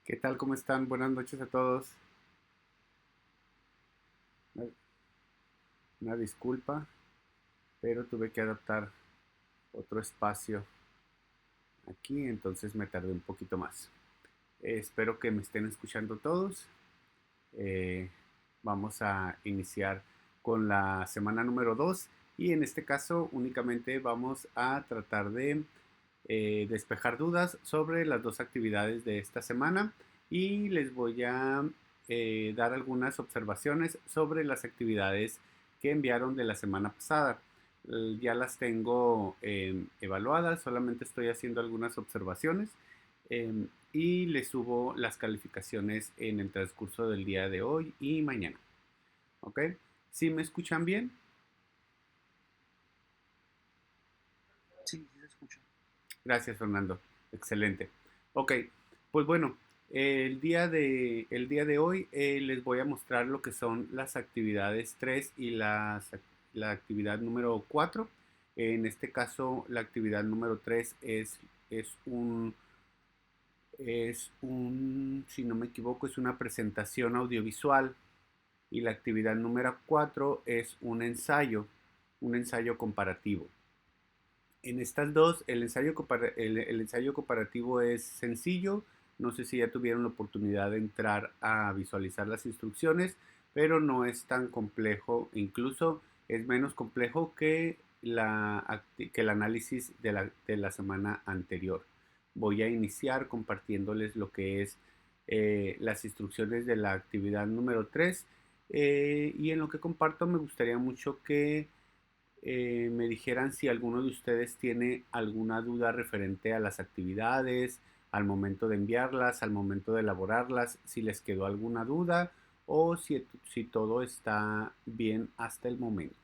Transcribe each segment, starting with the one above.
¿Qué tal? ¿Cómo están? Buenas noches a todos. Una, una disculpa, pero tuve que adaptar otro espacio aquí, entonces me tardé un poquito más. Espero que me estén escuchando todos. Eh, Vamos a iniciar con la semana número 2 y en este caso únicamente vamos a tratar de despejar dudas sobre las dos actividades de esta semana y les voy a dar algunas observaciones sobre las actividades que enviaron de la semana pasada. Ya las tengo evaluadas, solamente estoy haciendo algunas observaciones y les subo las calificaciones en el transcurso del día de hoy y mañana. ¿Ok? ¿Sí me escuchan bien? Sí, sí se escucha. Gracias, Fernando. Excelente. Ok, pues bueno, el día de hoy les voy a mostrar lo que son las actividades 3 y la actividad número 4. En este caso, la actividad número 3 es si no me equivoco, es una presentación audiovisual y la actividad número 4 es un ensayo comparativo. En estas dos, el ensayo comparativo es sencillo. No sé si ya tuvieron la oportunidad de entrar a visualizar las instrucciones, pero no es tan complejo. Incluso es menos complejo que, que el análisis de la semana anterior. Voy a iniciar compartiéndoles lo que es las instrucciones de la actividad número 3. Y en lo que comparto me gustaría mucho que me dijeran si alguno de ustedes tiene alguna duda referente a las actividades, al momento de enviarlas, al momento de elaborarlas, si les quedó alguna duda o si todo está bien hasta el momento.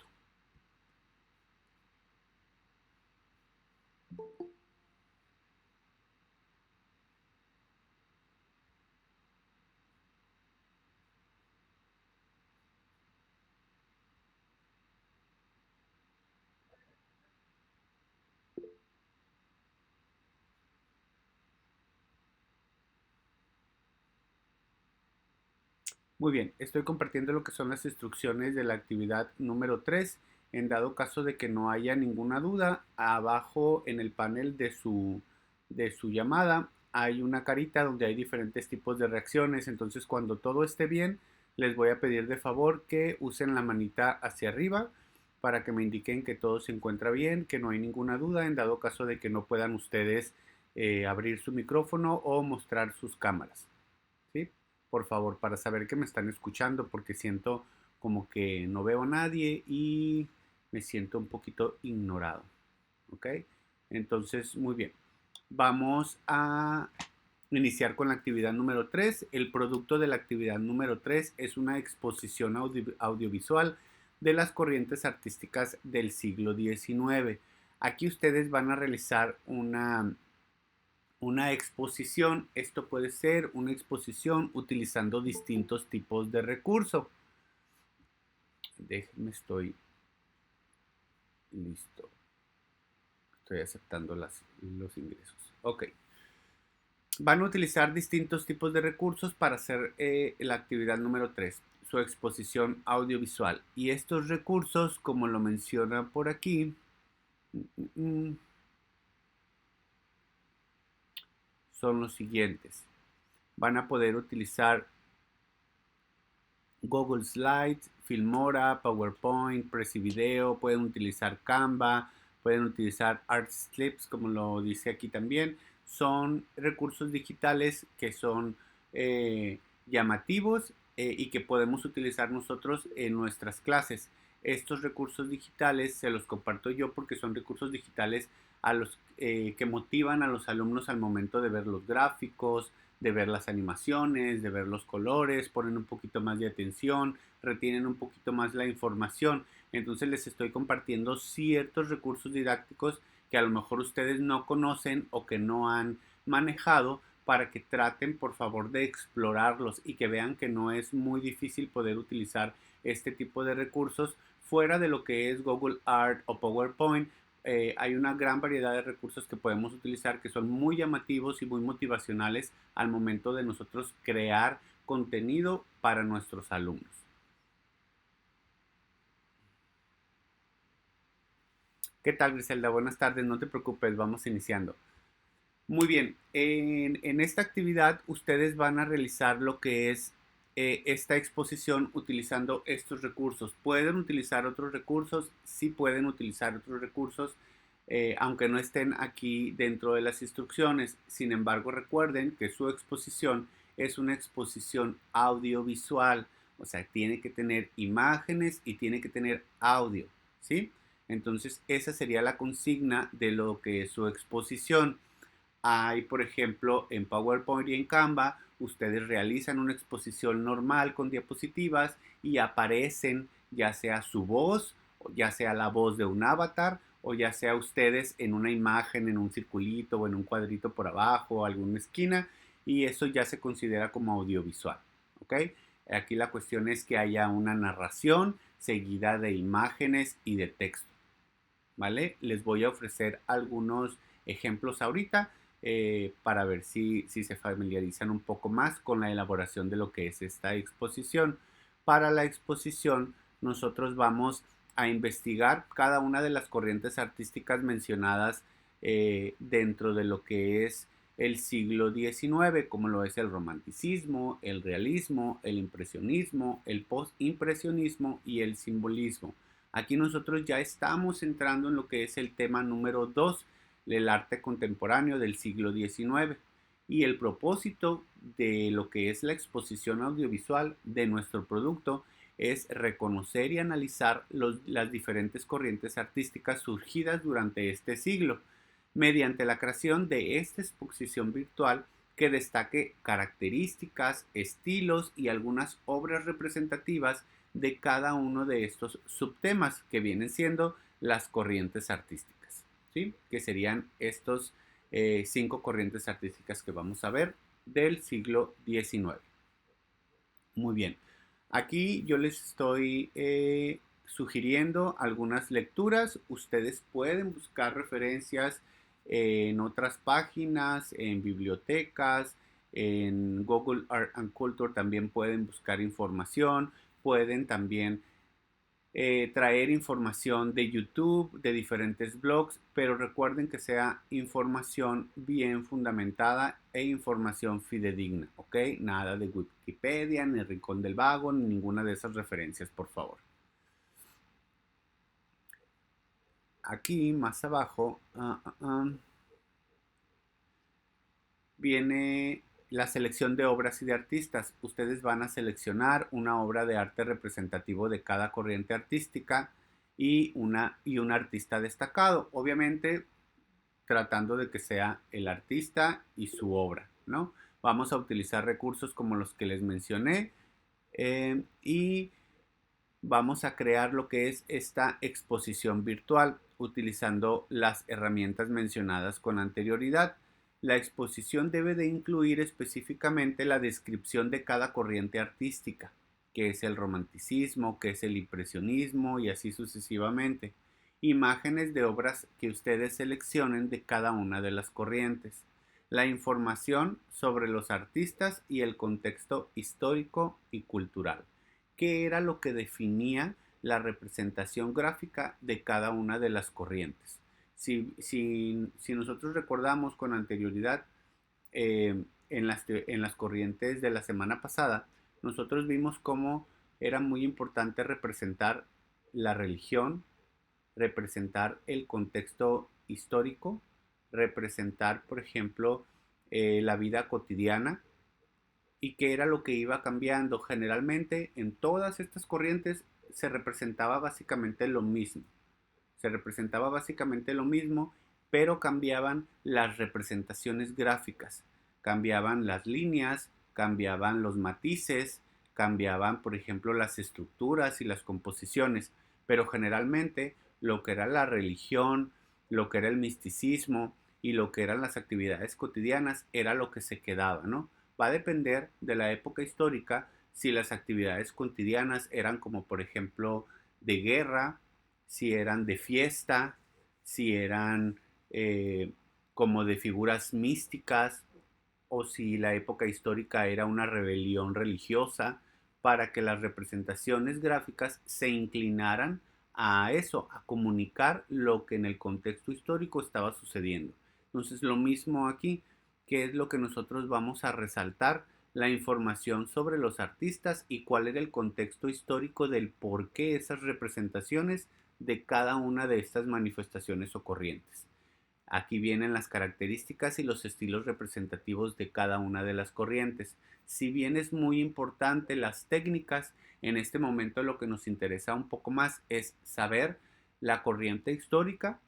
Muy bien, estoy compartiendo lo que son las instrucciones de la actividad número 3. En dado caso de que no haya ninguna duda, abajo en el panel de su llamada hay una carita donde hay diferentes tipos de reacciones. Entonces, cuando todo esté bien, les voy a pedir de favor que usen la manita hacia arriba para que me indiquen que todo se encuentra bien, que no hay ninguna duda, en dado caso de que no puedan ustedes abrir su micrófono o mostrar sus cámaras. ¿Sí? Por favor, para saber que me están escuchando, porque siento como que no veo a nadie y me siento un poquito ignorado. ¿Ok? Entonces, muy bien. Vamos a iniciar con la actividad número 3. El producto de la actividad número 3 es una exposición audiovisual de las corrientes artísticas del siglo XIX. Aquí ustedes van a realizar una exposición. Esto puede ser una exposición utilizando distintos tipos de recurso. Déjenme, estoy listo. Estoy aceptando los ingresos. Ok. Van a utilizar distintos tipos de recursos para hacer la actividad número 3, su exposición audiovisual. Y estos recursos, como lo menciona por aquí, son los siguientes. Van a poder utilizar Google Slides, Filmora, PowerPoint, Prezi Video, pueden utilizar Canva, pueden utilizar Artslips, como lo dice aquí también. Son recursos digitales que son llamativos y que podemos utilizar nosotros en nuestras clases. Estos recursos digitales se los comparto yo porque son recursos digitales a los que motivan a los alumnos al momento de ver los gráficos, de ver las animaciones, de ver los colores, ponen un poquito más de atención, retienen un poquito más la información. Entonces les estoy compartiendo ciertos recursos didácticos que a lo mejor ustedes no conocen o que no han manejado para que traten por favor de explorarlos y que vean que no es muy difícil poder utilizar este tipo de recursos fuera de lo que es Google Art o PowerPoint. hay una gran variedad de recursos que podemos utilizar que son muy llamativos y muy motivacionales al momento de nosotros crear contenido para nuestros alumnos. ¿Qué tal, Griselda? Buenas tardes, no te preocupes, vamos iniciando. Muy bien, en esta actividad ustedes van a realizar lo que es esta exposición utilizando estos recursos. ¿Pueden utilizar otros recursos? Sí pueden utilizar otros recursos, aunque no estén aquí dentro de las instrucciones. Sin embargo, recuerden que su exposición es una exposición audiovisual, o sea, tiene que tener imágenes y tiene que tener audio, ¿sí? Entonces, esa sería la consigna de lo que es su exposición. Hay, por ejemplo, en PowerPoint y en Canva, ustedes realizan una exposición normal con diapositivas y aparecen ya sea su voz, o ya sea la voz de un avatar, o ya sea ustedes en una imagen, en un circulito o en un cuadrito por abajo o alguna esquina, y eso ya se considera como audiovisual. ¿Ok? Aquí la cuestión es que haya una narración seguida de imágenes y de texto. ¿Vale? Les voy a ofrecer algunos ejemplos ahorita para ver si se familiarizan un poco más con la elaboración de lo que es esta exposición. Para la exposición, nosotros vamos a investigar cada una de las corrientes artísticas mencionadas dentro de lo que es el siglo XIX, como lo es el romanticismo, el realismo, el impresionismo, el postimpresionismo y el simbolismo. Aquí nosotros ya estamos entrando en lo que es el tema número 2, el arte contemporáneo del siglo XIX. Y el propósito de lo que es la exposición audiovisual de nuestro producto es reconocer y analizar las diferentes corrientes artísticas surgidas durante este siglo, mediante la creación de esta exposición virtual que destaque características, estilos y algunas obras representativas de cada uno de estos subtemas que vienen siendo las corrientes artísticas, ¿sí? Que serían estos 5 corrientes artísticas que vamos a ver del siglo XIX. Muy bien, aquí yo les estoy sugiriendo algunas lecturas. Ustedes pueden buscar referencias en otras páginas, en bibliotecas, en Google Art and Culture también pueden buscar información, pueden también traer información de YouTube, de diferentes blogs, pero recuerden que sea información bien fundamentada e información fidedigna, ¿ok? Nada de Wikipedia, ni Rincón del Vago, ni ninguna de esas referencias, por favor. Aquí, más abajo, viene la selección de obras y de artistas. Ustedes van a seleccionar una obra de arte representativo de cada corriente artística y un artista destacado. Obviamente, tratando de que sea el artista y su obra, ¿no? Vamos a utilizar recursos como los que les mencioné y vamos a crear lo que es esta exposición virtual utilizando las herramientas mencionadas con anterioridad. La exposición debe de incluir específicamente la descripción de cada corriente artística, que es el romanticismo, que es el impresionismo y así sucesivamente. Imágenes de obras que ustedes seleccionen de cada una de las corrientes. La información sobre los artistas y el contexto histórico y cultural. ¿Qué era lo que definía la representación gráfica de cada una de las corrientes? Si nosotros recordamos con anterioridad en las corrientes de la semana pasada, nosotros vimos cómo era muy importante representar la religión, representar el contexto histórico, representar, por ejemplo, la vida cotidiana y qué era lo que iba cambiando. Generalmente en todas estas corrientes se representaba básicamente lo mismo. Se representaba básicamente lo mismo, pero cambiaban las representaciones gráficas, cambiaban las líneas, cambiaban los matices, cambiaban, por ejemplo, las estructuras y las composiciones, pero generalmente lo que era la religión, lo que era el misticismo y lo que eran las actividades cotidianas era lo que se quedaba, ¿no? Va a depender de la época histórica si las actividades cotidianas eran como por ejemplo de guerra, si eran de fiesta, si eran como de figuras místicas o si la época histórica era una rebelión religiosa, para que las representaciones gráficas se inclinaran a eso, a comunicar lo que en el contexto histórico estaba sucediendo. Entonces, lo mismo aquí, que es lo que nosotros vamos a resaltar, la información sobre los artistas y cuál era el contexto histórico del por qué esas representaciones de cada una de estas manifestaciones o corrientes. Aquí vienen las características y los estilos representativos de cada una de las corrientes. Si bien es muy importante las técnicas, en este momento lo que nos interesa un poco más es saber la corriente histórica,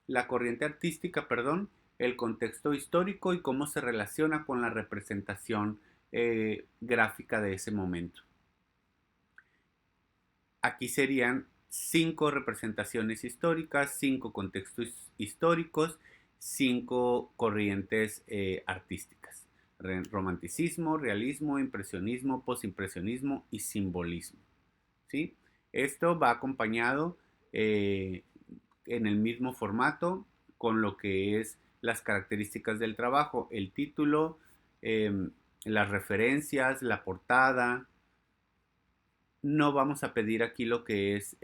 la corriente artística, perdón, el contexto histórico y cómo se relaciona con la representación gráfica de ese momento. Aquí serían 5 representaciones históricas, 5 contextos históricos, 5 corrientes artísticas. Romanticismo, realismo, impresionismo, posimpresionismo y simbolismo. ¿Sí? Esto va acompañado en el mismo formato con lo que es las características del trabajo, el título, las referencias, la portada. No vamos a pedir aquí lo que es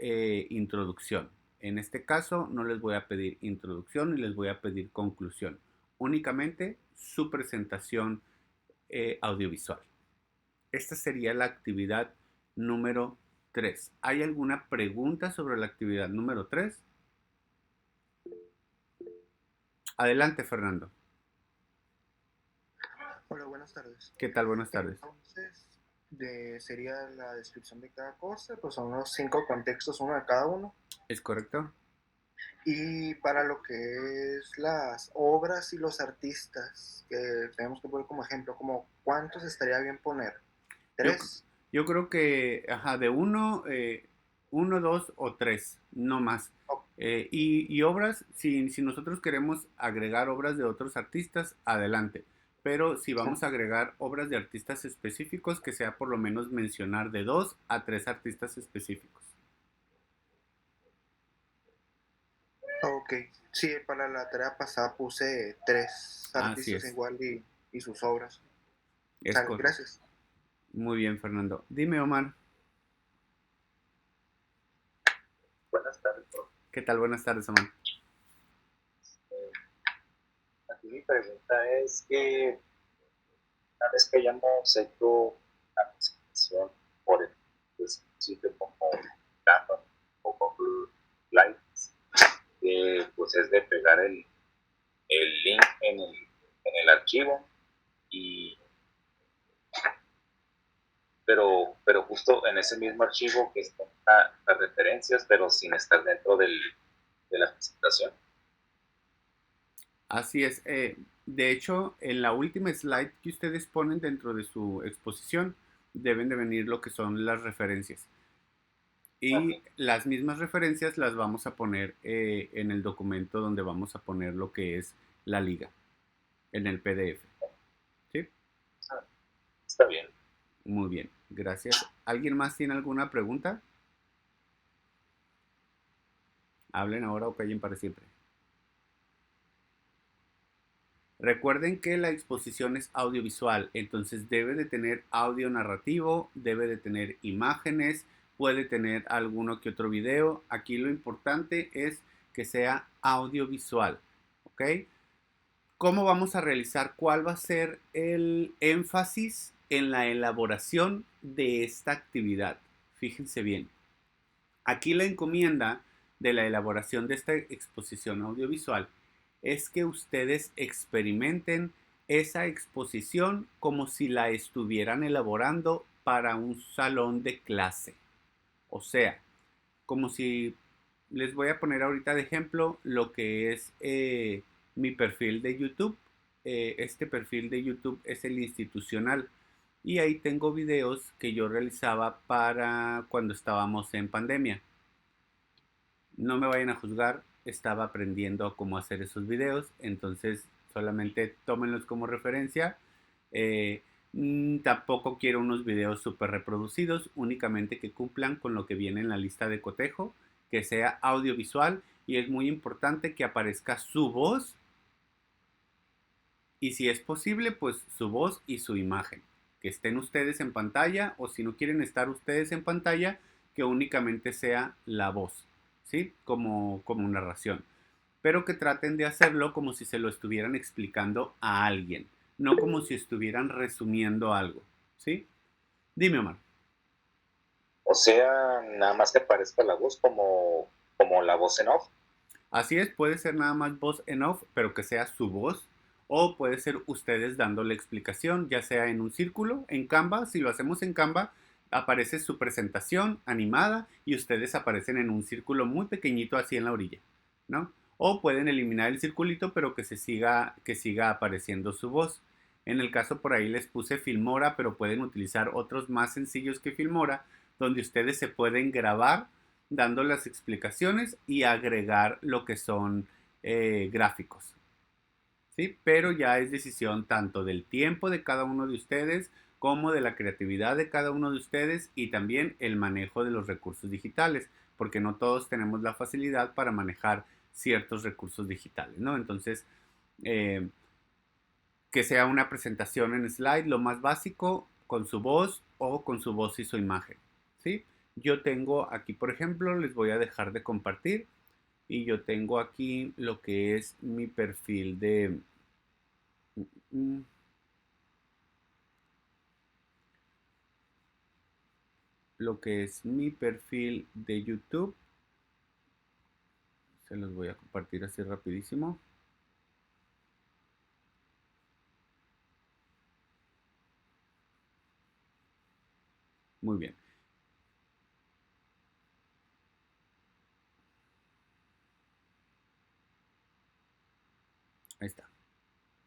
introducción. En este caso no les voy a pedir introducción ni les voy a pedir conclusión. Únicamente su presentación audiovisual. Esta sería la actividad número 3. ¿Hay alguna pregunta sobre la actividad número 3? Adelante, Fernando. Hola, buenas tardes. ¿Qué tal? Buenas tardes. Entonces, sería la descripción de cada cosa, pues son los 5 contextos, uno de cada uno. ¿Es correcto? Y para lo que es las obras y los artistas, que tenemos que poner como ejemplo, como ¿cuántos estaría bien poner? Yo, ¿3? yo creo que de uno, dos o tres, no más. Oh, Y obras, si nosotros queremos agregar obras de otros artistas, adelante. Pero si vamos a agregar obras de artistas específicos, que sea por lo menos mencionar de 2 a 3 artistas específicos. ok, sí, para la tarea pasada puse 3 Así artistas es, igual y sus obras. es Sale, correcto. gracias. Muy bien, Fernando. Dime, Omar, Buenas tardes, profe. ¿qué tal? Buenas tardes, Omar. Aquí mi pregunta es que una vez que hayamos hecho la presentación por el sitio como Canva o Google Slides, pues es de pegar el link en el archivo, y, pero justo en ese mismo archivo que están las referencias, pero sin estar dentro de la presentación. Así es. De hecho, en la última slide que ustedes ponen dentro de su exposición, deben de venir lo que son las referencias. Y las mismas referencias las vamos a poner en el documento donde vamos a poner lo que es la liga, en el PDF. ¿Sí? Está bien. Muy bien, gracias. ¿Alguien más tiene alguna pregunta? Hablen ahora o callen para siempre. Recuerden que la exposición es audiovisual, entonces debe de tener audio narrativo, debe de tener imágenes, puede tener alguno que otro video. Aquí lo importante es que sea audiovisual, ¿ok? ¿Cómo vamos a realizar? ¿Cuál va a ser el énfasis en la elaboración de esta actividad? Fíjense bien. Aquí la encomienda de la elaboración de esta exposición audiovisual es que ustedes experimenten esa exposición como si la estuvieran elaborando para un salón de clase. O sea, como si les voy a poner ahorita de ejemplo lo que es mi perfil de YouTube. Este perfil de YouTube es el institucional y ahí tengo videos que yo realizaba para cuando estábamos en pandemia. No me vayan a juzgar, estaba aprendiendo cómo hacer esos videos, entonces solamente tómenlos como referencia. Eh, Tampoco quiero unos videos súper reproducidos, únicamente que cumplan con lo que viene en la lista de cotejo, que sea audiovisual y es muy importante que aparezca su voz y si es posible, pues su voz y su imagen. Que estén ustedes en pantalla o si no quieren estar ustedes en pantalla, que únicamente sea la voz, ¿sí? Como narración. Pero que traten de hacerlo como si se lo estuvieran explicando a alguien, no como si estuvieran resumiendo algo, ¿sí? Dime, Omar. O sea, nada más que aparezca la voz como la voz en off. Así es, puede ser nada más voz en off, pero que sea su voz. O puede ser ustedes dándole explicación, ya sea en un círculo, en Canva. Si lo hacemos en Canva, aparece su presentación animada y ustedes aparecen en un círculo muy pequeñito así en la orilla, ¿no? O pueden eliminar el circulito, pero que siga apareciendo su voz. En el caso por ahí les puse Filmora, pero pueden utilizar otros más sencillos que Filmora, donde ustedes se pueden grabar dando las explicaciones y agregar lo que son gráficos. ¿Sí? Pero ya es decisión tanto del tiempo de cada uno de ustedes como de la creatividad de cada uno de ustedes y también el manejo de los recursos digitales, porque no todos tenemos la facilidad para manejar ciertos recursos digitales, ¿no? Entonces, eh, que sea una presentación en slide, lo más básico, con su voz o con su voz y su imagen, ¿sí? Yo tengo aquí, por ejemplo, les voy a dejar de compartir y yo tengo aquí lo que es mi perfil de... mm, lo que es mi perfil de YouTube. Se los voy a compartir así rapidísimo. Muy bien. Ahí está.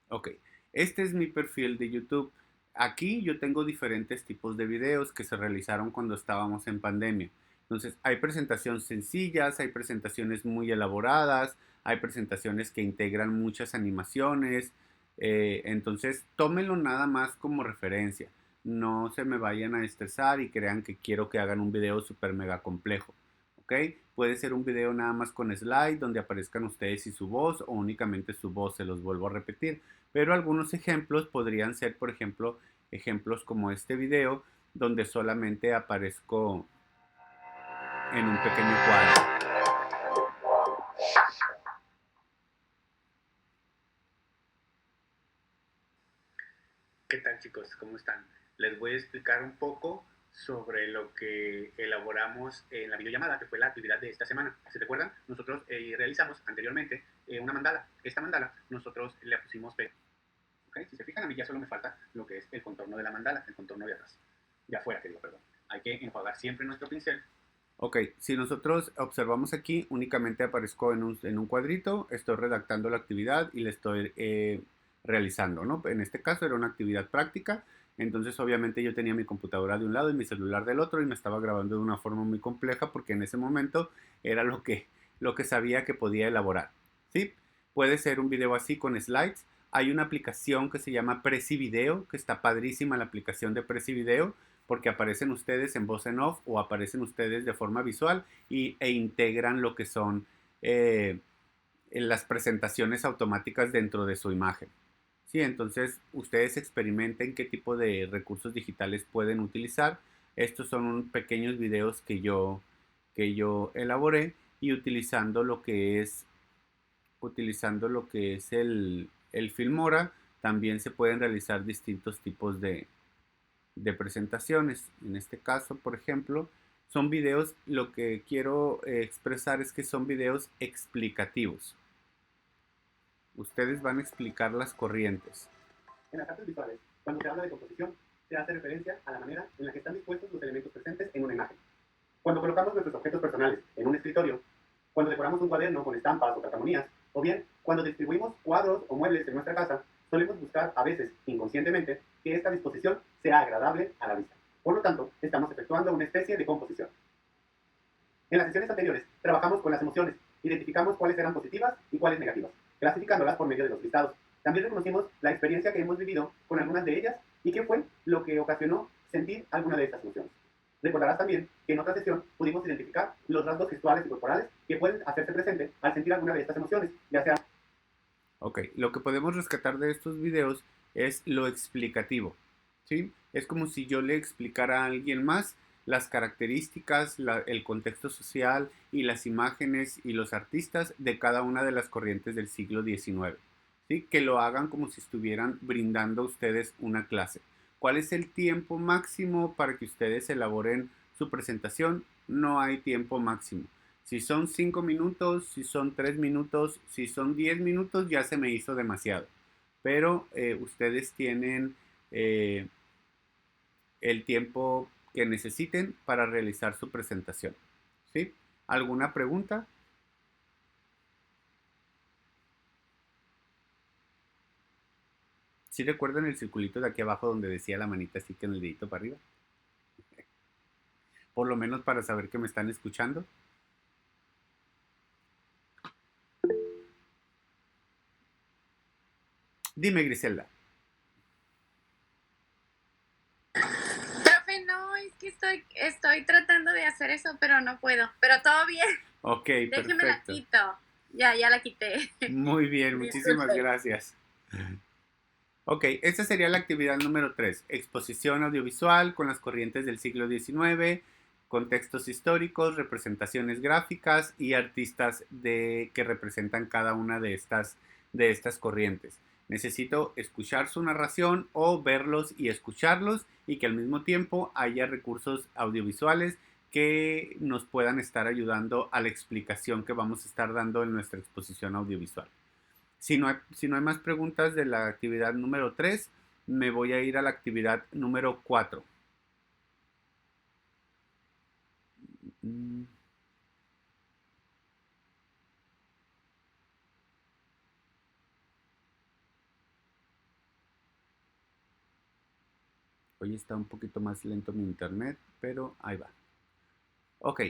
Ok. Este es mi perfil de YouTube. Aquí yo tengo diferentes tipos de videos que se realizaron cuando estábamos en pandemia. Entonces, hay presentaciones sencillas, hay presentaciones muy elaboradas, hay presentaciones que integran muchas animaciones. Entonces, tómenlo nada más como referencia. No se me vayan a estresar y crean que quiero que hagan un video súper mega complejo. ¿Ok? Puede ser un video nada más con slide donde aparezcan ustedes y su voz o únicamente su voz, se los vuelvo a repetir. Pero algunos ejemplos podrían ser, por ejemplo, ejemplos como este video donde solamente aparezco en un pequeño cuadro. ¿Qué tal, chicos? ¿Cómo están? Les voy a explicar un poco sobre lo que elaboramos en la videollamada, que fue la actividad de esta semana. ¿Se recuerdan? Nosotros realizamos anteriormente una mandala. Esta mandala nosotros le pusimos pelo. ¿Okay? Si se fijan, a mí ya solo me falta lo que es el contorno de la mandala, el contorno de atrás. De afuera, que digo, perdón. Hay que enjuagar siempre nuestro pincel. Ok, si nosotros observamos aquí, únicamente aparezco en un cuadrito, estoy redactando la actividad y le estoy realizando, ¿no? En este caso era una actividad práctica, entonces obviamente yo tenía mi computadora de un lado y mi celular del otro y me estaba grabando de una forma muy compleja porque en ese momento era lo que sabía que podía elaborar, ¿sí? Puede ser un video así con slides. Hay una aplicación que se llama Prezi Video, que está padrísima la aplicación de Prezi Video, porque aparecen ustedes en voz en off o aparecen ustedes de forma visual e integran lo que son las presentaciones automáticas dentro de su imagen. Sí, entonces ustedes experimenten qué tipo de recursos digitales pueden utilizar. Estos son pequeños videos que yo elaboré y utilizando lo que es el Filmora, también se pueden realizar distintos tipos de presentaciones. En este caso, por ejemplo, son videos, lo que quiero expresar es que son videos explicativos. Ustedes van a explicar las corrientes. En las artes visuales, cuando se habla de composición, se hace referencia a la manera en la que están dispuestos los elementos presentes en una imagen. Cuando colocamos nuestros objetos personales en un escritorio, cuando decoramos un cuaderno con estampas o calcamonías, o bien cuando distribuimos cuadros o muebles en nuestra casa, solemos buscar a veces, inconscientemente, que esta disposición sea agradable a la vista. Por lo tanto, estamos efectuando una especie de composición. En las sesiones anteriores, trabajamos con las emociones, identificamos cuáles eran positivas y cuáles negativas, clasificándolas por medio de los listados. También reconocimos la experiencia que hemos vivido con algunas de ellas y qué fue lo que ocasionó sentir alguna de estas emociones. Recordarás también que en otra sesión pudimos identificar los rasgos gestuales y corporales que pueden hacerse presentes al sentir alguna de estas emociones, ya sea... Ok, lo que podemos rescatar de estos videos es lo explicativo, ¿sí? Es como si yo le explicara a alguien más las características, el contexto social y las imágenes y los artistas de cada una de las corrientes del siglo XIX, ¿sí? Que lo hagan como si estuvieran brindando a ustedes una clase. ¿Cuál es el tiempo máximo para que ustedes elaboren su presentación? No hay tiempo máximo. Si son 5 minutos, si son 3 minutos, si son 10 minutos, ya se me hizo demasiado. Pero ustedes tienen el tiempo que necesiten para realizar su presentación. ¿Sí? ¿Alguna pregunta? ¿Sí recuerdan el circulito de aquí abajo donde decía la manita así que en el dedito para arriba? Por lo menos para saber que me están escuchando. Dime, Griselda. Profe, no, es que estoy tratando de hacer eso, pero no puedo. Pero todo bien. Ok, Déjeme la perfecto. quito. Ya la quité. Muy bien, muchísimas gracias. Ok, esta sería la actividad número 3. Exposición audiovisual con las corrientes del siglo XIX, contextos históricos, representaciones gráficas y artistas que representan cada una de estas corrientes. Necesito escuchar su narración o verlos y escucharlos y que al mismo tiempo haya recursos audiovisuales que nos puedan estar ayudando a la explicación que vamos a estar dando en nuestra exposición audiovisual. Si no hay más preguntas de la actividad número 3, me voy a ir a la actividad número 4. Hoy está un poquito más lento mi internet, pero ahí va. Ok.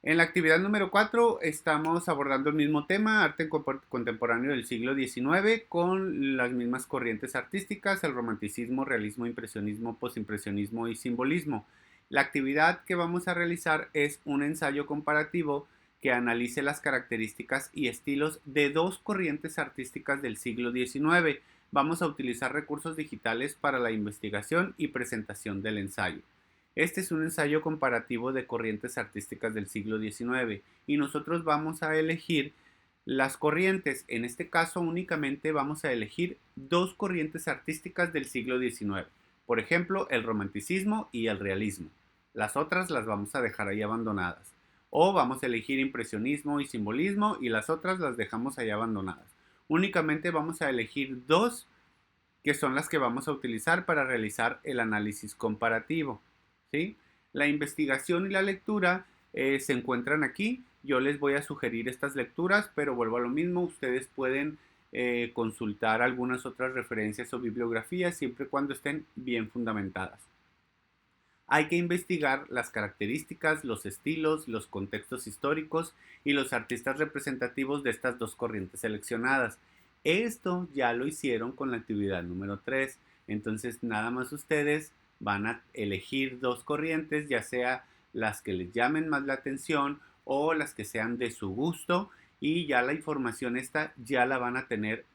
En la actividad número 4 estamos abordando el mismo tema, arte contemporáneo del siglo XIX, con las mismas corrientes artísticas, el romanticismo, realismo, impresionismo, postimpresionismo y simbolismo. La actividad que vamos a realizar es un ensayo comparativo que analice las características y estilos de dos corrientes artísticas del siglo XIX. Vamos a utilizar recursos digitales para la investigación y presentación del ensayo. Este es un ensayo comparativo de corrientes artísticas del siglo XIX y nosotros vamos a elegir las corrientes. En este caso únicamente vamos a elegir dos corrientes artísticas del siglo XIX. Por ejemplo, el romanticismo y el realismo. Las otras las vamos a dejar ahí abandonadas. O vamos a elegir impresionismo y simbolismo y las otras las dejamos ahí abandonadas. Únicamente vamos a elegir dos que son las que vamos a utilizar para realizar el análisis comparativo. ¿Sí? La investigación y la lectura se encuentran aquí. Yo les voy a sugerir estas lecturas, pero vuelvo a lo mismo. Ustedes pueden consultar algunas otras referencias o bibliografías siempre y cuando estén bien fundamentadas. Hay que investigar las características, los estilos, los contextos históricos y los artistas representativos de estas dos corrientes seleccionadas. Esto ya lo hicieron con la actividad número 3. Entonces nada más ustedes van a elegir dos corrientes, ya sea las que les llamen más la atención o las que sean de su gusto, y ya la información esta ya la van a tener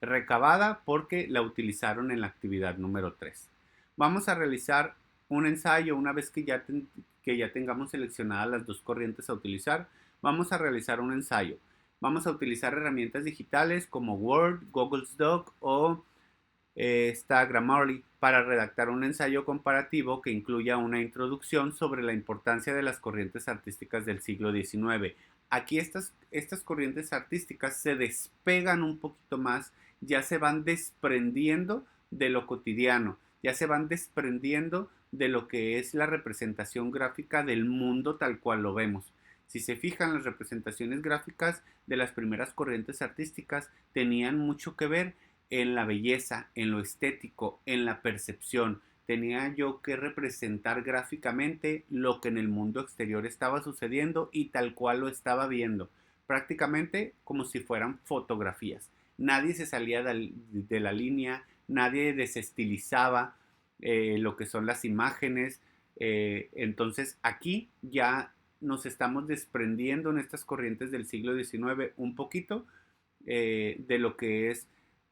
recabada porque la utilizaron en la actividad número 3. Vamos a realizar un ensayo una vez que ya tengamos seleccionadas las dos corrientes a utilizar. Vamos a realizar un ensayo. Vamos a utilizar herramientas digitales como Word, Google Doc o Grammarly para redactar un ensayo comparativo que incluya una introducción sobre la importancia de las corrientes artísticas del siglo XIX. Aquí estas corrientes artísticas se despegan un poquito más, ya se van desprendiendo de lo cotidiano, ya se van desprendiendo de lo que es la representación gráfica del mundo tal cual lo vemos. Si se fijan, las representaciones gráficas de las primeras corrientes artísticas tenían mucho que ver en la belleza, en lo estético, en la percepción. Tenía yo que representar gráficamente lo que en el mundo exterior estaba sucediendo y tal cual lo estaba viendo, prácticamente como si fueran fotografías. Nadie se salía de la línea, nadie desestilizaba, lo que son las imágenes. Entonces aquí ya nos estamos desprendiendo en estas corrientes del siglo XIX un poquito de lo que es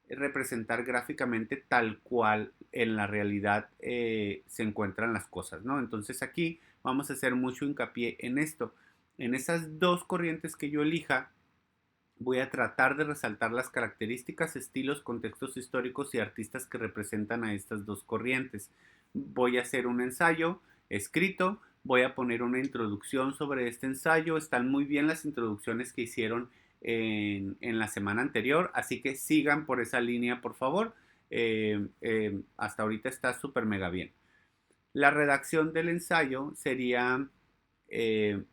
representar gráficamente tal cual en la realidad se encuentran las cosas, ¿no? Entonces aquí vamos a hacer mucho hincapié en esto. En esas dos corrientes que yo elija, voy a tratar de resaltar las características, estilos, contextos históricos y artistas que representan a estas dos corrientes. Voy a hacer un ensayo escrito, voy a poner una introducción sobre este ensayo. Están muy bien las introducciones que hicieron en la semana anterior, así que sigan por esa línea, por favor. Hasta ahorita está súper mega bien. La redacción del ensayo sería eh,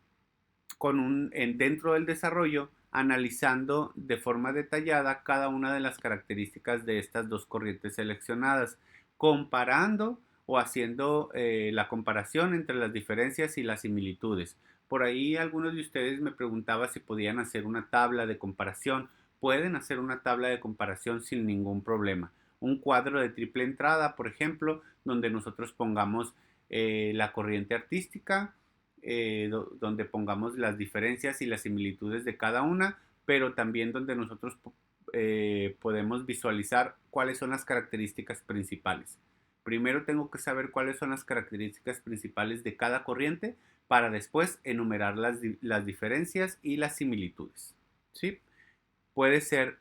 dentro del desarrollo, analizando de forma detallada cada una de las características de estas dos corrientes seleccionadas, comparando o haciendo la comparación entre las diferencias y las similitudes. Por ahí algunos de ustedes me preguntaban si podían hacer una tabla de comparación. Pueden hacer una tabla de comparación sin ningún problema. Un cuadro de triple entrada, por ejemplo, donde nosotros pongamos la corriente artística, donde pongamos las diferencias y las similitudes de cada una, pero también donde nosotros podemos visualizar cuáles son las características principales. Primero tengo que saber cuáles son las características principales de cada corriente para después enumerar las diferencias y las similitudes. ¿Sí? Puede ser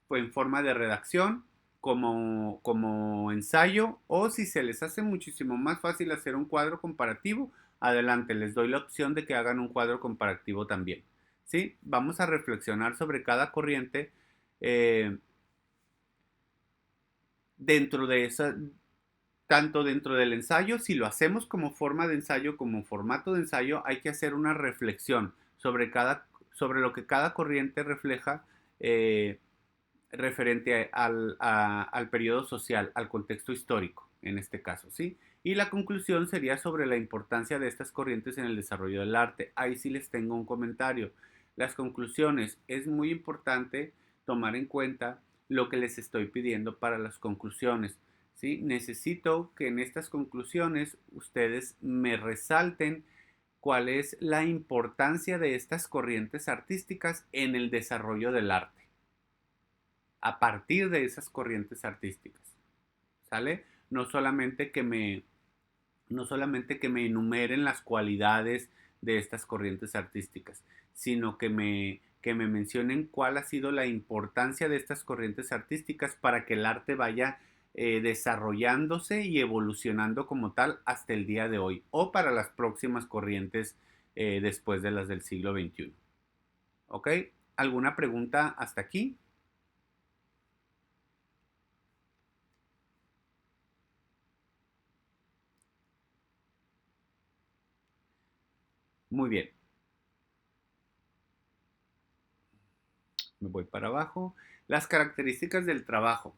en forma de redacción, como ensayo, o si se les hace muchísimo más fácil hacer un cuadro comparativo, adelante, les doy la opción de que hagan un cuadro comparativo también. ¿Sí? Vamos a reflexionar sobre cada corriente eh, dentro de esa, tanto dentro del ensayo, si lo hacemos como forma de ensayo, como formato de ensayo, hay que hacer una reflexión sobre lo que cada corriente refleja referente al periodo social, al contexto histórico, en este caso, ¿sí? Y la conclusión sería sobre la importancia de estas corrientes en el desarrollo del arte. Ahí sí les tengo un comentario. Las conclusiones, es muy importante tomar en cuenta lo que les estoy pidiendo para las conclusiones, ¿sí? Necesito que en estas conclusiones ustedes me resalten cuál es la importancia de estas corrientes artísticas en el desarrollo del arte a partir de esas corrientes artísticas, ¿sale? No solamente que me enumeren las cualidades de estas corrientes artísticas, sino que me mencionen cuál ha sido la importancia de estas corrientes artísticas para que el arte vaya desarrollándose y evolucionando como tal hasta el día de hoy o para las próximas corrientes después de las del siglo XXI. ¿Ok? ¿Alguna pregunta hasta aquí? Muy bien. Me voy para abajo. Las características del trabajo.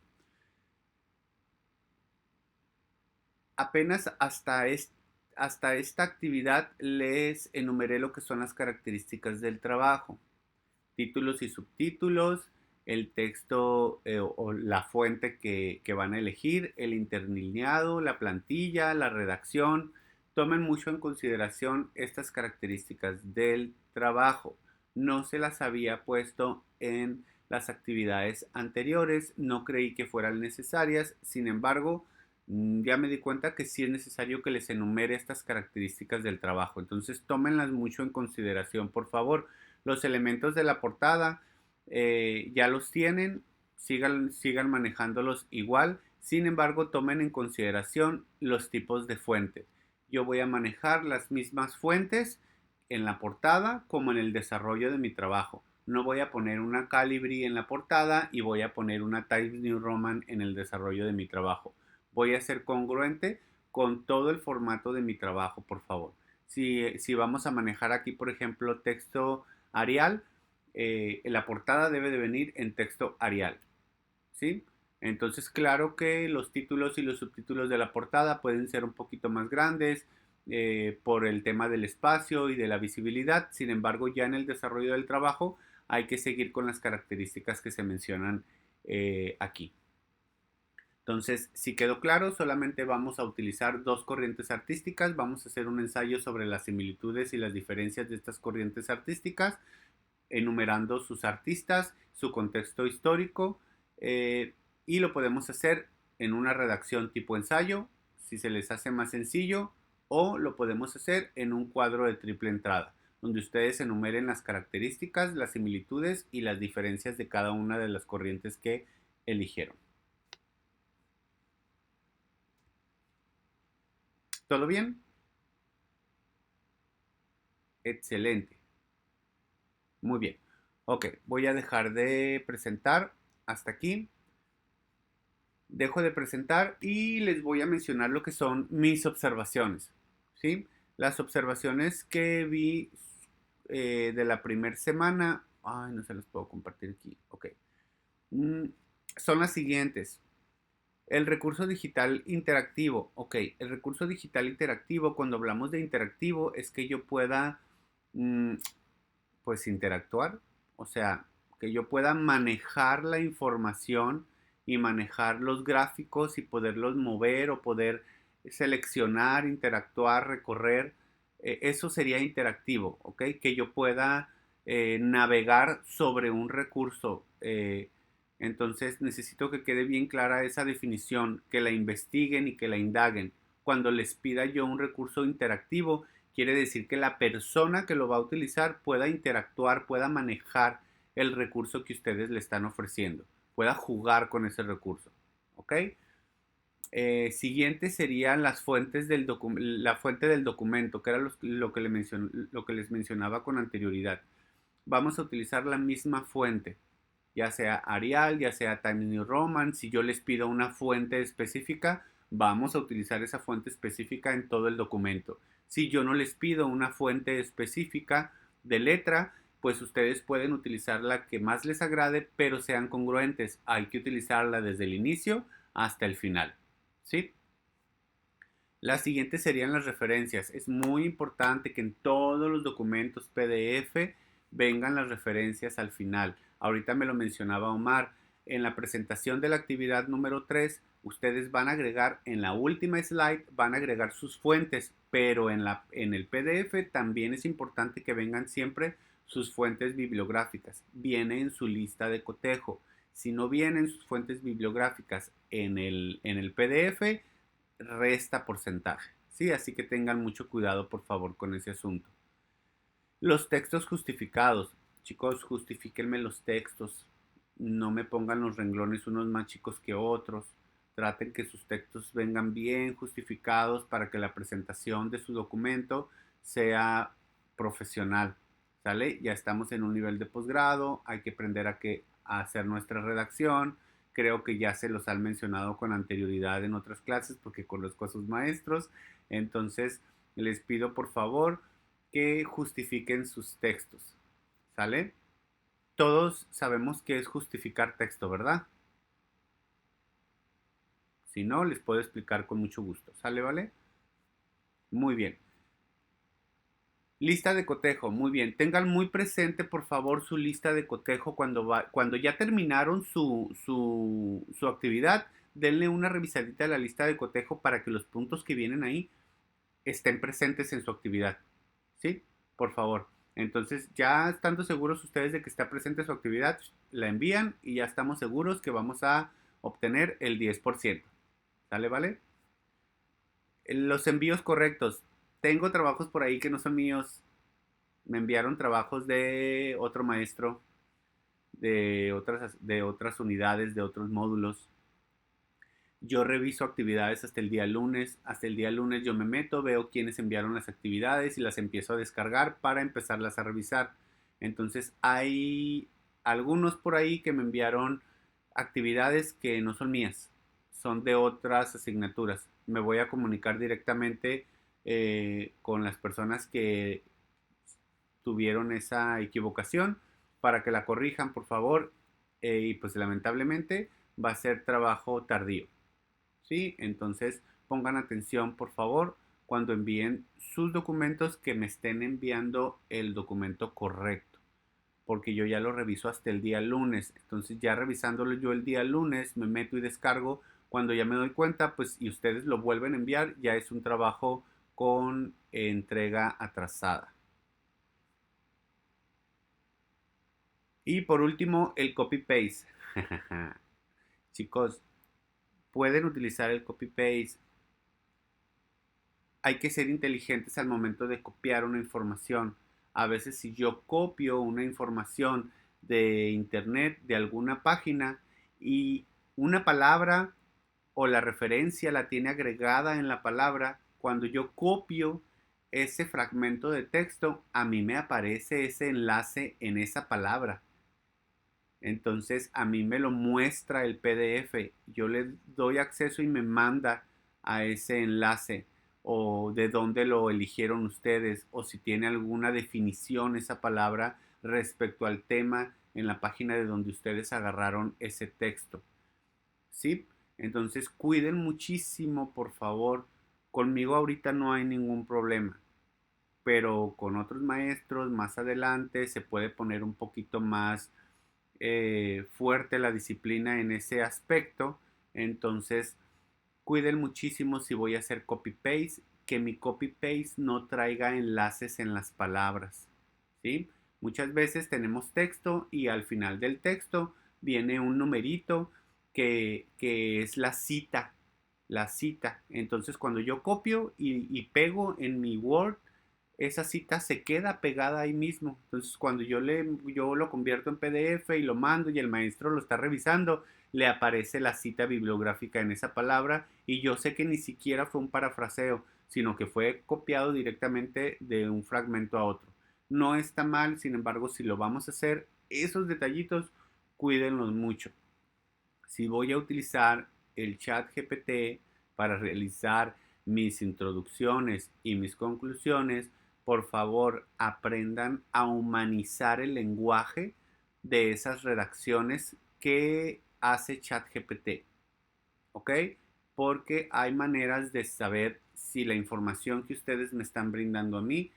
Apenas hasta esta actividad les enumeré lo que son las características del trabajo. Títulos y subtítulos, el texto o la fuente que van a elegir, el interlineado, la plantilla, la redacción. Tomen mucho en consideración estas características del trabajo. No se las había puesto en las actividades anteriores, no creí que fueran necesarias, sin embargo, ya me di cuenta que sí es necesario que les enumere estas características del trabajo. Entonces, tómenlas mucho en consideración, por favor. Los elementos de la portada ya los tienen, sigan manejándolos igual. Sin embargo, tomen en consideración los tipos de fuente. Yo voy a manejar las mismas fuentes en la portada como en el desarrollo de mi trabajo. No voy a poner una Calibri en la portada y voy a poner una Times New Roman en el desarrollo de mi trabajo. Voy a ser congruente con todo el formato de mi trabajo, por favor. Si vamos a manejar aquí, por ejemplo, texto Arial, la portada debe de venir en texto Arial, ¿sí? Entonces, claro que los títulos y los subtítulos de la portada pueden ser un poquito más grandes por el tema del espacio y de la visibilidad. Sin embargo, ya en el desarrollo del trabajo hay que seguir con las características que se mencionan aquí. Entonces, si quedó claro, solamente vamos a utilizar dos corrientes artísticas. Vamos a hacer un ensayo sobre las similitudes y las diferencias de estas corrientes artísticas, enumerando sus artistas, su contexto histórico, y lo podemos hacer en una redacción tipo ensayo, si se les hace más sencillo, o lo podemos hacer en un cuadro de triple entrada, donde ustedes enumeren las características, las similitudes y las diferencias de cada una de las corrientes que eligieron. ¿Todo bien? Excelente. Muy bien. Ok, voy a dejar de presentar hasta aquí. Dejo de presentar y les voy a mencionar lo que son mis observaciones. ¿Sí? Las observaciones que vi de la primera semana. Ay, no se las puedo compartir aquí. Ok. Mm, son las siguientes. El recurso digital interactivo. Ok, el recurso digital interactivo, cuando hablamos de interactivo, es que yo pueda, mm, pues, interactuar. O sea, que yo pueda manejar la información y manejar los gráficos y poderlos mover o poder seleccionar, interactuar, recorrer. Eso sería interactivo, ¿ok? Que yo pueda navegar sobre un recurso. Entonces necesito que quede bien clara esa definición, que la investiguen y que la indaguen. Cuando les pida yo un recurso interactivo, quiere decir que la persona que lo va a utilizar pueda interactuar, pueda manejar el recurso que ustedes le están ofreciendo, pueda jugar con ese recurso. ¿Ok? Siguiente serían las fuentes la fuente del documento, que era lo que lo que les mencionaba con anterioridad. Vamos a utilizar la misma fuente, ya sea Arial, ya sea Times New Roman. Si yo les pido una fuente específica, vamos a utilizar esa fuente específica en todo el documento. Si yo no les pido una fuente específica de letra, pues ustedes pueden utilizar la que más les agrade, pero sean congruentes. Hay que utilizarla desde el inicio hasta el final. ¿Sí? Las siguientes serían las referencias. Es muy importante que en todos los documentos PDF vengan las referencias al final. Ahorita me lo mencionaba Omar. En la presentación de la actividad número 3, ustedes van a agregar en la última slide, van a agregar sus fuentes, pero en el PDF también es importante que vengan siempre sus fuentes bibliográficas. Viene en su lista de cotejo. Si no vienen sus fuentes bibliográficas en el PDF, resta porcentaje, ¿sí? Así que tengan mucho cuidado, por favor, con ese asunto. Los textos justificados. Chicos, justifíquenme los textos. No me pongan los renglones unos más chicos que otros. Traten que sus textos vengan bien justificados para que la presentación de su documento sea profesional. ¿Sale? Ya estamos en un nivel de posgrado. Hay que aprender a hacer nuestra redacción. Creo que ya se los han mencionado con anterioridad en otras clases porque conozco a sus maestros. Entonces, les pido por favor que justifiquen sus textos. ¿Sale? Todos sabemos qué es justificar texto, ¿verdad? Si no, les puedo explicar con mucho gusto. ¿Sale, vale? Muy bien. Lista de cotejo, muy bien. Tengan muy presente, por favor, su lista de cotejo cuando ya terminaron su actividad. Denle una revisadita a la lista de cotejo para que los puntos que vienen ahí estén presentes en su actividad. ¿Sí? Por favor. Entonces, ya estando seguros ustedes de que está presente su actividad, la envían y ya estamos seguros que vamos a obtener el 10%. ¿Sale, vale? Los envíos correctos. Tengo trabajos por ahí que no son míos. Me enviaron trabajos de otro maestro, de otras unidades, de otros módulos. Yo reviso actividades hasta el día lunes. Hasta el día lunes yo me meto, veo quiénes enviaron las actividades y las empiezo a descargar para empezarlas a revisar. Entonces hay algunos por ahí que me enviaron actividades que no son mías, son de otras asignaturas. Me voy a comunicar directamente con las personas que tuvieron esa equivocación para que la corrijan, por favor. Y pues lamentablemente va a ser trabajo tardío. ¿Sí? Entonces pongan atención, por favor, cuando envíen sus documentos, que me estén enviando el documento correcto, porque yo ya lo reviso hasta el día lunes. Entonces ya revisándolo yo el día lunes, me meto y descargo Cuando ya me doy cuenta, pues, y ustedes lo vuelven a enviar, ya es un trabajo con entrega atrasada. Y por último, el copy-paste. Chicos, pueden utilizar el copy-paste. Hay que ser inteligentes al momento de copiar una información. A veces si yo copio una información de internet, de alguna página, y una palabra o la referencia la tiene agregada en la palabra, cuando yo copio ese fragmento de texto, a mí me aparece ese enlace en esa palabra. Entonces a mí me lo muestra el PDF. Yo le doy acceso y me manda a ese enlace o de dónde lo eligieron ustedes o si tiene alguna definición esa palabra respecto al tema en la página de donde ustedes agarraron ese texto. ¿Sí? Entonces cuiden muchísimo, por favor. Conmigo ahorita no hay ningún problema, pero con otros maestros más adelante se puede poner un poquito más fuerte la disciplina en ese aspecto. Entonces cuiden muchísimo si voy a hacer copy-paste, que mi copy-paste no traiga enlaces en las palabras, ¿sí? Muchas veces tenemos texto y al final del texto viene un numerito que es la cita, la cita. Entonces cuando yo copio y pego en mi Word, esa cita se queda pegada ahí mismo. Entonces, cuando yo lo convierto en PDF y lo mando y el maestro lo está revisando, le aparece la cita bibliográfica en esa palabra y yo sé que ni siquiera fue un parafraseo, sino que fue copiado directamente de un fragmento a otro. No está mal, sin embargo, si lo vamos a hacer, esos detallitos, cuídenlos mucho. Si voy a utilizar el chat GPT para realizar mis introducciones y mis conclusiones, por favor aprendan a humanizar el lenguaje de esas redacciones que hace ChatGPT. ¿Ok? Porque hay maneras de saber si la información que ustedes me están brindando a mí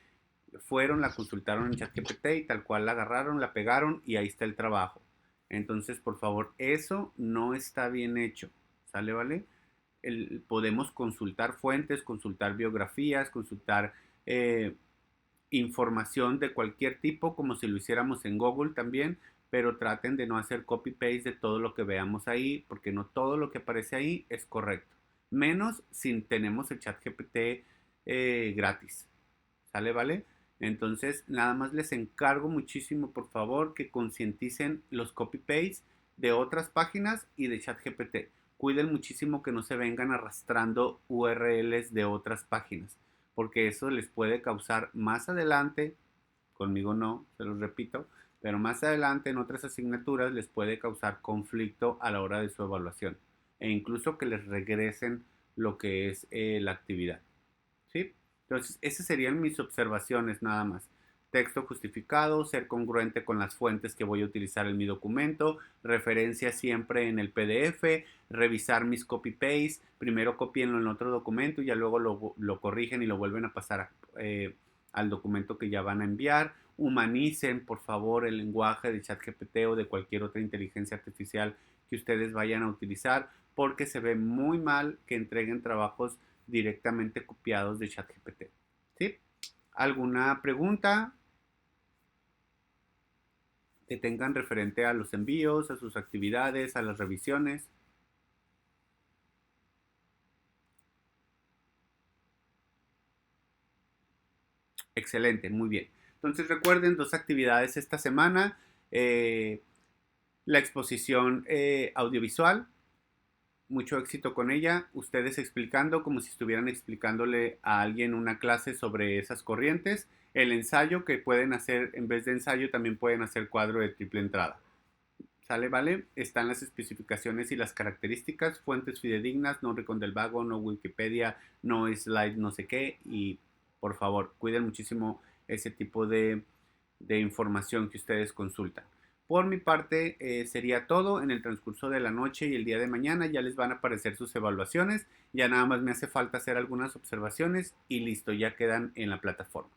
fueron, la consultaron en ChatGPT y tal cual la agarraron, la pegaron y ahí está el trabajo. Entonces, por favor, eso no está bien hecho. ¿Sale, vale? Podemos consultar fuentes, consultar biografías, consultar información de cualquier tipo, como si lo hiciéramos en Google también, pero traten de no hacer copy-paste de todo lo que veamos ahí, porque no todo lo que aparece ahí es correcto. Menos si tenemos el chat GPT gratis. ¿Sale, vale? Entonces, nada más les encargo muchísimo, por favor, que concienticen los copy-paste de otras páginas y de ChatGPT. Cuiden muchísimo que no se vengan arrastrando URLs de otras páginas, porque eso les puede causar más adelante, conmigo no, se los repito, pero más adelante en otras asignaturas les puede causar conflicto a la hora de su evaluación e incluso que les regresen lo que es la actividad. ¿Sí? Entonces, esas serían mis observaciones nada más. Texto justificado, ser congruente con las fuentes que voy a utilizar en mi documento, referencia siempre en el PDF, revisar mis copy-paste, primero copienlo en otro documento y ya luego lo corrigen y lo vuelven a pasar al documento que ya van a enviar. Humanicen, por favor, el lenguaje de ChatGPT o de cualquier otra inteligencia artificial que ustedes vayan a utilizar, porque se ve muy mal que entreguen trabajos directamente copiados de ChatGPT. ¿Sí? ¿Alguna pregunta que tengan referente a los envíos, a sus actividades, a las revisiones? Excelente, muy bien. Entonces recuerden 2 actividades esta semana. La exposición audiovisual, mucho éxito con ella, ustedes explicando como si estuvieran explicándole a alguien una clase sobre esas corrientes. El ensayo que pueden hacer, en vez de ensayo, también pueden hacer cuadro de triple entrada. ¿Sale, vale? Están las especificaciones y las características, fuentes fidedignas, no Rincón del Vago, no Wikipedia, no slide no sé qué. Y por favor, cuiden muchísimo ese tipo de información que ustedes consultan. Por mi parte, sería todo. En el transcurso de la noche y el día de mañana ya les van a aparecer sus evaluaciones. Ya nada más me hace falta hacer algunas observaciones y listo, ya quedan en la plataforma.